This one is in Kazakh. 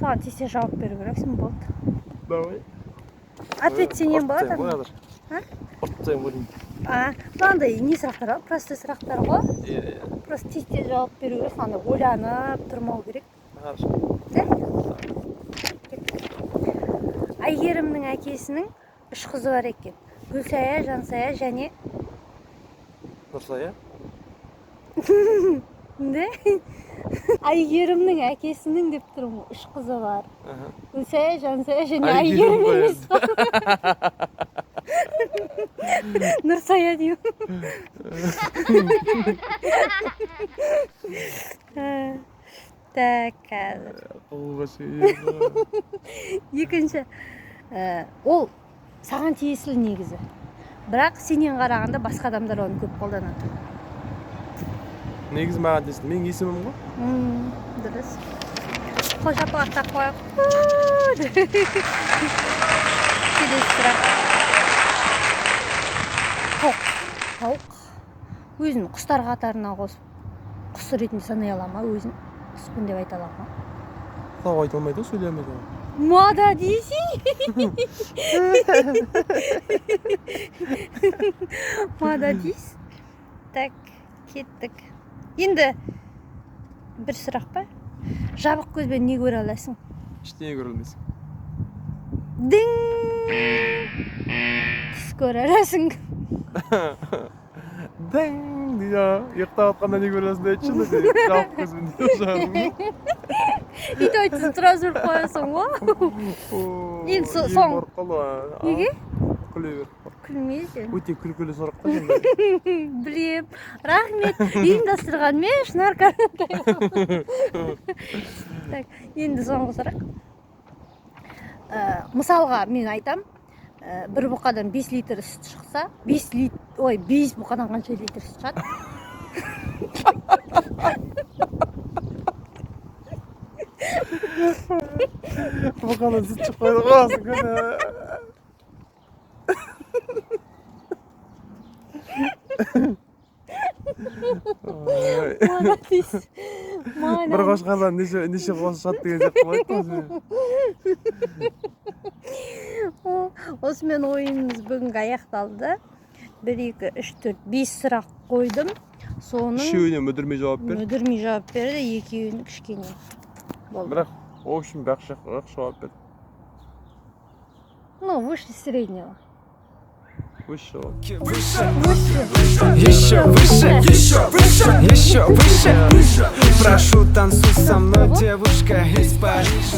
саған тез жауап беру керексің, болды. Давай. Ответ сенен болады. Ұрттайын көрейін. Мынандай не сұрақтар ғой, простой сұрақтар ғой. Иә. Просто тез жауап беру керек, андай ойланып тұрмау керек. Хорошо. Әйгерімнің әкесінің 3 қызы бар екен. Гүлсая, Жансая және Нұрсая? Не? Әйгерімнің әкесінің деп тұрмын, 3 қызы бар. Гүлсая, Жансая және Әйгерім емес па? Нұрсая деймін. Так, қазір. Екінші, ол саған тиесілі негізі. Бірақ сенен қарағанда басқа адамдар оны көп қолданады. Негізі маған тиесілі, менің есімім ғой? Дұрыс. Қош апалақтап қояқ. Келесі сұрақ. Тауық. Өзін құстар қатарына қосып, құс ретінде санай ала ма, өзін құспын деп айта ала ма? Тауық айта алмайды ғой, сөйлей алмайды ғой. Мада дейсің? Мада дейсің? Так, кеттік. Енді бір сұрақ па? Жабық көзбен не көре аласың? Ештеңе көре алмайсың. Дың! Түс көре аласың. Дың! Ұйықтап атқанда не көре аласың айтшы, жабық көзбен деп жағдың. Үйті айтсын, тұра жүріп қоясың ғой. Енді соң... Неге? Күле бер. Күлмейді. Өте күлкілі сұрақ қой. Білем. Рахмет. Ұйымдастырған мен шынар қарынтай. Енді соңғы сұрақ. Мысалға мен айтам, бір бұқадан 5 литр сүт шықса, 5 бұқадан қанша литр сүт шығады? Бұқадан сүт шықпайды қоясың көне. Бір қошқардан неше қос шат деген сияқты қылайды ғой. Осымен ойынымыз бүгінгі аяқталды. 1, 2, 3, 4, 5 сұрақ қойдым. Соның... Үшеуіне мүдірмей жауап берді. Мүдірмей жауап берді, екеуіне кішкене. Бірақ, о үшін бақшақ жауап берді. Ну, выше среднего. Выше. Еще выше, еще выше. Прошу, танцуй со мной, девушка из Парижа.